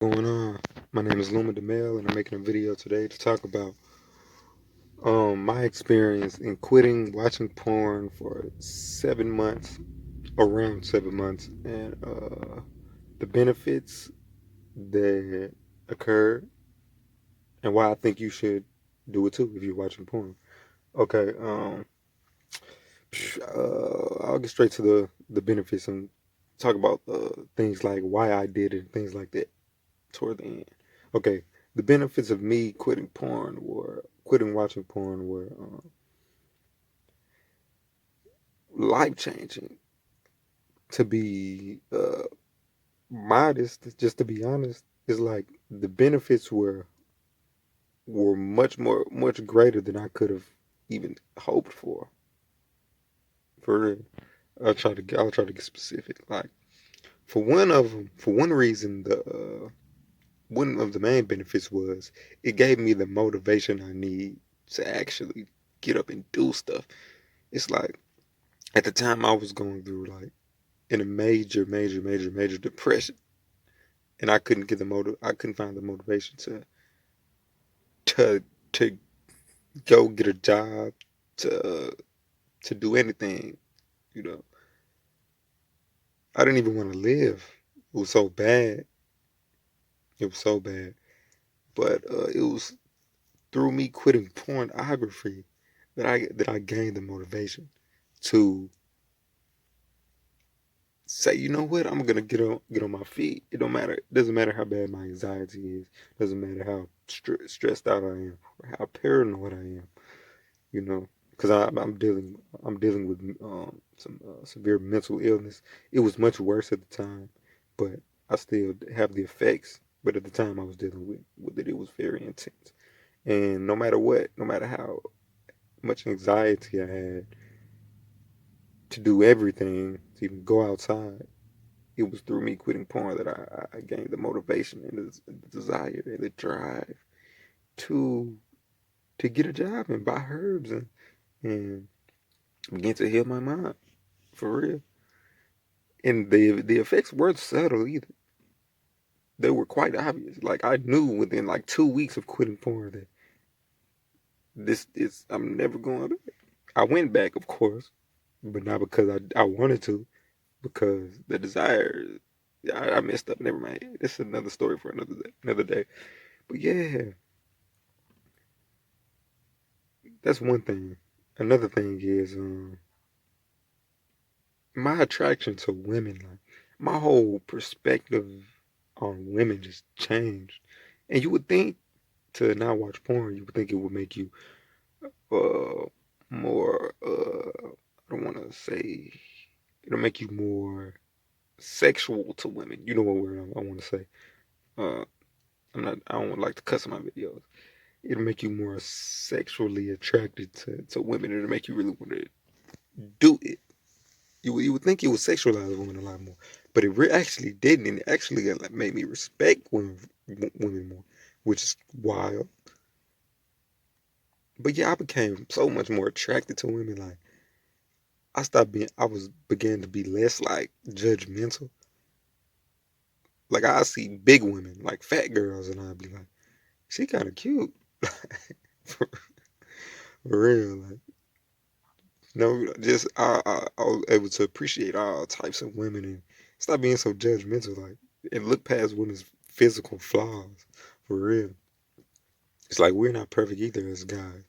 Going on? My name is Luma DeMel, and I'm making a video today to talk about my experience in quitting watching porn for 7 months, around 7 months, and the benefits that occurred, and why I think you should do it too if you're watching porn. Okay, I'll get straight to the benefits and talk about things like why I did it, and things like that toward the end. Okay, the benefits of me quitting watching porn were life changing. To be modest, just to be honest, is like the benefits were much greater than I could have even hoped for. For real, I'll try to get specific. Like for one reason, the one of the main benefits was it gave me the motivation I need to actually get up and do stuff. It's like at the time I was going through like in a major depression, and I couldn't find the motivation to to go get a job, to to do anything. You know, I didn't even want to live. It was so bad. It was so bad. But it was through me quitting pornography that I gained the motivation to say, you know what, I'm gonna get on my feet. It don't matter. It doesn't matter how bad my anxiety is. It doesn't matter how stressed out I am or how paranoid I am. You know, because I'm dealing with some severe mental illness. It was much worse at the time, but I still have the effects. But at the time I was dealing with it, it was very intense. And no matter what, no matter how much anxiety I had to do everything, to even go outside, it was through me quitting porn that I gained the motivation and the desire and the drive to to get a job and buy herbs and begin to heal my mind for real. And the effects weren't subtle either. They were quite obvious. Like I knew within like 2 weeks of quitting porn that this is I'm never going back. I went back, of course, but not because I wanted to, because the desire. I messed up. Never mind. This is another story for another day. But yeah, that's one thing. Another thing is my attraction to women. Like my whole perspective on women just changed. And you would think to not watch porn, you would think it would make you uh more I don't want to say it'll make you more sexual to women. You know what word I want to say. Uh, I don't like to cuss in my videos. It'll make you more sexually attracted to women. It'll make you really want to do it. You would think it would sexualize women a lot more, but actually didn't. And it actually like, made me respect women more, which is wild. But yeah, I became so much more attracted to women. Like I was began to be less like judgmental. Like I see big women, like fat girls, and I'd be like, she kind of cute, for, for real. Like no, just I was able to appreciate all types of women and stop being so judgmental. Like and look past women's physical flaws, for real. It's like we're not perfect either as guys,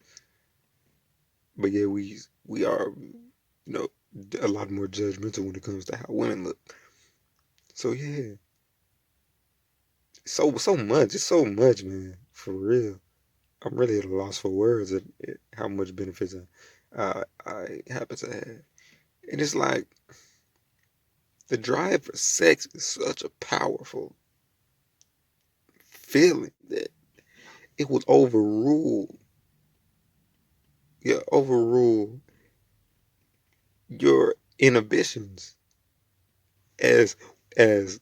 but yeah, we are, know, a lot more judgmental when it comes to how women look. So yeah, so much. It's so much, man. For real. I'm really at a loss for words at how much benefits I happen to have. And it's like the drive for sex is such a powerful feeling that it would overrule your inhibitions as as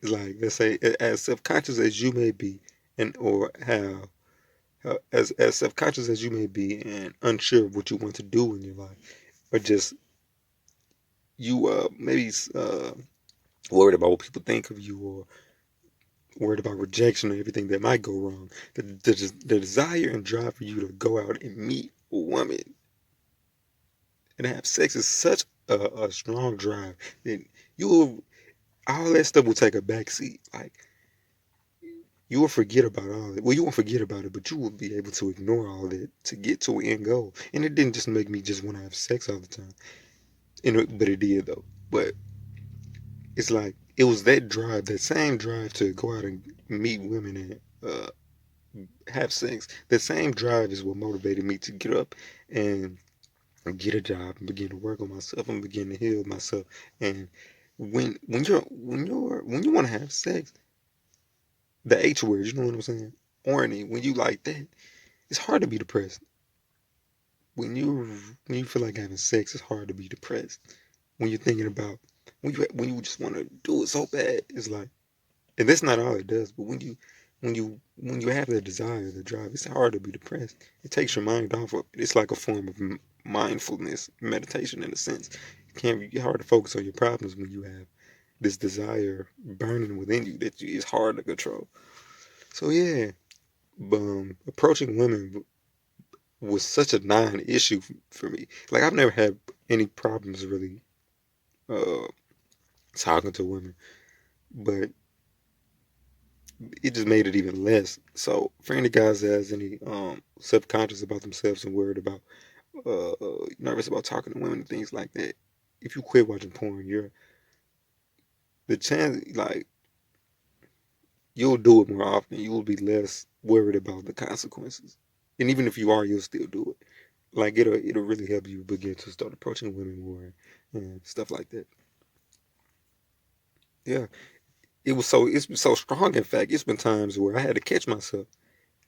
like let's say as self-conscious as you may be, and or as self-conscious as you may be and unsure of what you want to do in your life, or just you maybe worried about what people think of you, or worried about rejection or everything that might go wrong. The desire and drive for you to go out and meet a woman and have sex is such a strong drive that you will, all that stuff will take a backseat. Like, you will forget about all it. Well, you won't forget about it, but you will be able to ignore all that to get to an end goal. And it didn't just make me just want to have sex all the time. But it did though. But it's like it was that drive, that same drive to go out and meet women and have sex. That same drive is what motivated me to get up and get a job and begin to work on myself and begin to heal myself. And when you want to have sex, the H word, you know what I'm saying? Orny. When you like that, it's hard to be depressed. When you feel like having sex, it's hard to be depressed. When you're thinking about when you just want to do it so bad, it's like, and that's not all it does. But when you have the desire, the drive, it's hard to be depressed. It takes your mind off of it. It's like a form of mindfulness, meditation in a sense. It can't be hard to focus on your problems when you have this desire burning within you that is hard to control. So yeah, approaching women was such a non-issue for me. Like, I've never had any problems really uh, talking to women, but it just made it even less. So for any guys that has any self-conscious about themselves and worried about nervous about talking to women and things like that, if you quit watching porn, you're the chance like you'll do it more often. You will be less worried about the consequences. And even if you are, you'll still do it. Like, it'll really help you begin to start approaching women more and stuff like that. Yeah, it's been so strong. In fact, it's been times where I had to catch myself.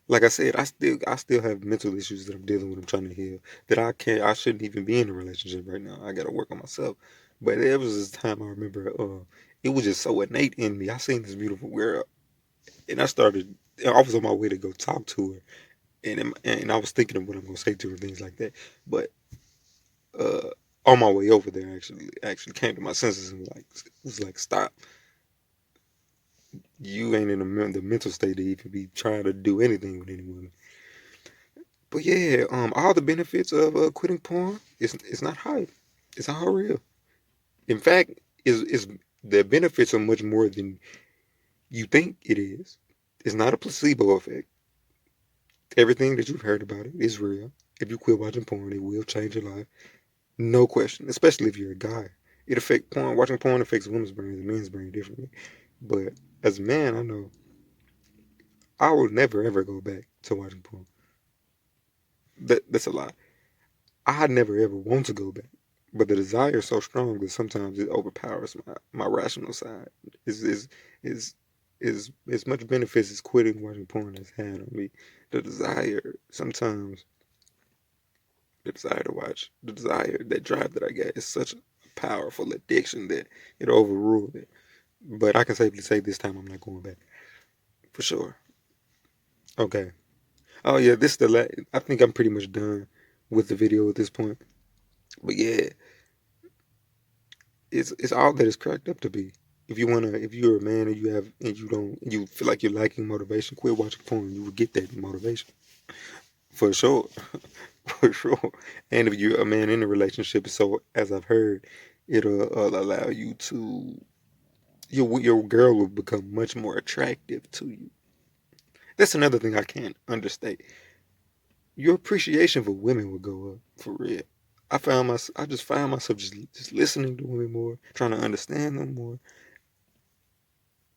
Like I said, I still have mental issues that I'm dealing with. I'm trying to heal. That I shouldn't even be in a relationship right now. I got to work on myself. But there was this time I remember. It was just so innate in me. I seen this beautiful girl, and I was on my way to go talk to her, and I was thinking of what I'm gonna say to her, things like that. But uh, on my way over there, actually came to my senses and was like, stop. You ain't in the mental state to even be trying to do anything with any woman. But yeah, all the benefits of quitting porn, it's not hype. It's all real. In fact, is the benefits are much more than you think it is. It's not a placebo effect. Everything that you've heard about it is real. If you quit watching porn, it will change your life. No question. Especially if you're a guy. Watching porn affects women's brains and men's brain differently. But as a man, I know I will never ever go back to watching porn. That's a lie. I never ever want to go back. But the desire is so strong that sometimes it overpowers my rational side. Is is is as much benefits as quitting watching porn has had on me. The desire sometimes the desire to watch, the desire, that drive that I get is such a powerful addiction that it overruled it. But I can safely say this time I'm not going back for sure. Okay. Oh yeah, this the I think I'm pretty much done with the video at this point. But yeah, it's all that it's cracked up to be. If you're a man and you feel like you're lacking motivation, quit watching porn. You will get that motivation for sure, for sure. And if you're a man in a relationship, so as I've heard, it'll allow you to your girl will become much more attractive to you. That's another thing I can't understate. Your appreciation for women will go up for real. I just found myself just listening to women more, trying to understand them more.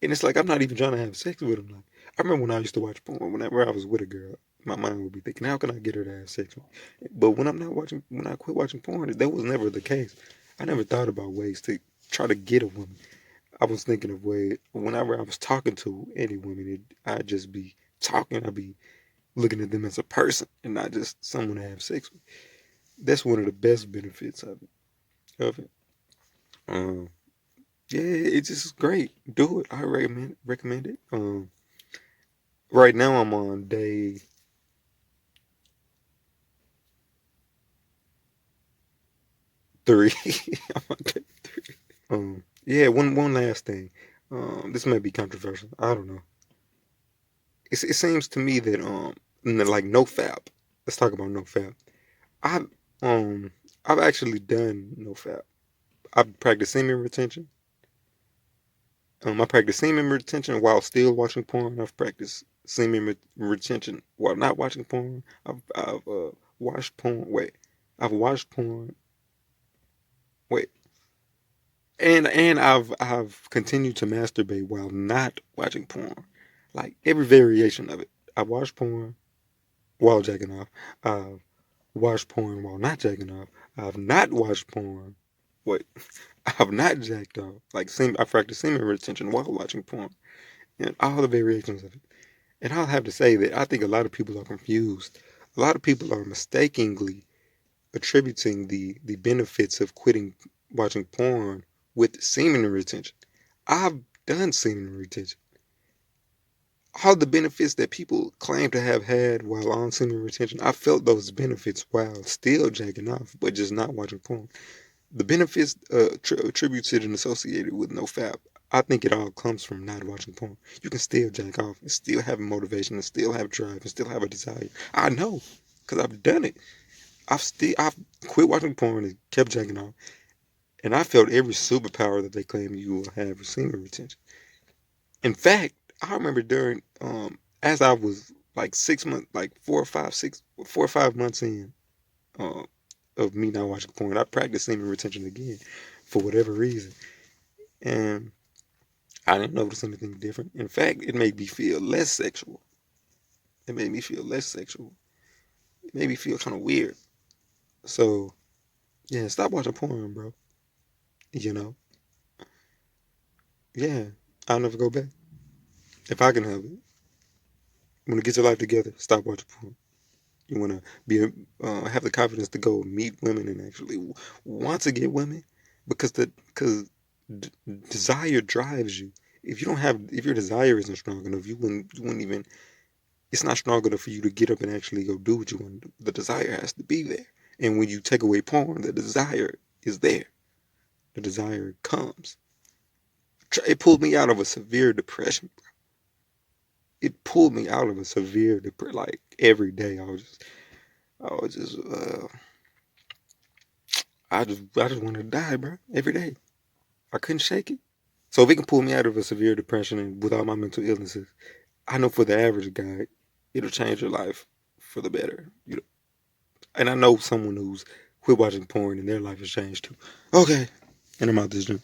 And it's like I'm not even trying to have sex with them. Like, I remember when I used to watch porn, whenever I was with a girl, my mind would be thinking, how can I get her to have sex with me? But when I quit watching porn, that was never the case. I never thought about ways to try to get a woman. I was thinking of ways, whenever I was talking to any woman, I'd just be talking, I'd be looking at them as a person and not just someone to have sex with. That's one of the best benefits of it. Um, yeah, it's just great. Do it. I recommend it. Right now I'm on day 3. I'm on day 3. Yeah, one last thing. This may be controversial. I don't know. it seems to me that like NoFap. Let's talk about NoFap. I've um I've actually done NoFap. I've practiced semen retention. I practiced semen retention while still watching porn. I've practiced retention while not watching porn. I've watched porn. Wait, I've watched porn. Wait, and I've continued to masturbate while not watching porn. Like every variation of it. I've watched porn while jacking off. I've watched porn while not jacking off. I've not watched porn. Wait, I've not jacked off. I practiced semen retention while watching porn. And all the variations of it. And I'll have to say that I think a lot of people are confused. A lot of people are mistakenly attributing the benefits of quitting watching porn with semen retention. I've done semen retention. All the benefits that people claim to have had while on semen retention, I felt those benefits while still jacking off, but just not watching porn. The benefits attributed and associated with NoFap, I think it all comes from not watching porn. You can still jack off and still have motivation and still have drive and still have a desire. I know, because I've done it. I've quit watching porn and kept jacking off, and I felt every superpower that they claim you will have with semen retention. In fact, I remember during as I was like 6 months, like 4 or 5 months uh, of me not watching porn, I practiced semen retention again for whatever reason, and I didn't notice anything different. In fact, it made me feel less sexual. It made me feel less sexual. It made me feel kind of weird. So yeah, stop watching porn, bro. You know, yeah, I'll never go back if I can help it. You want to get your life together, stop watching porn. You want to be have the confidence to go meet women and actually want to get women because d- desire drives you. If your desire isn't strong enough, you wouldn't even. It's not strong enough for you to get up and actually go do what you want to do. The desire has to be there, and when you take away porn, the desire is there. The desire comes. It pulled me out of a severe depression. It pulled me out of a severe depression. Like every day, I was just I just wanted to die, bro. Every day. I couldn't shake it. So if it can pull me out of a severe depression and with all my mental illnesses, I know for the average guy, it'll change your life for the better. And I know someone who's quit watching porn and their life has changed too. Okay. And I'm out this gym.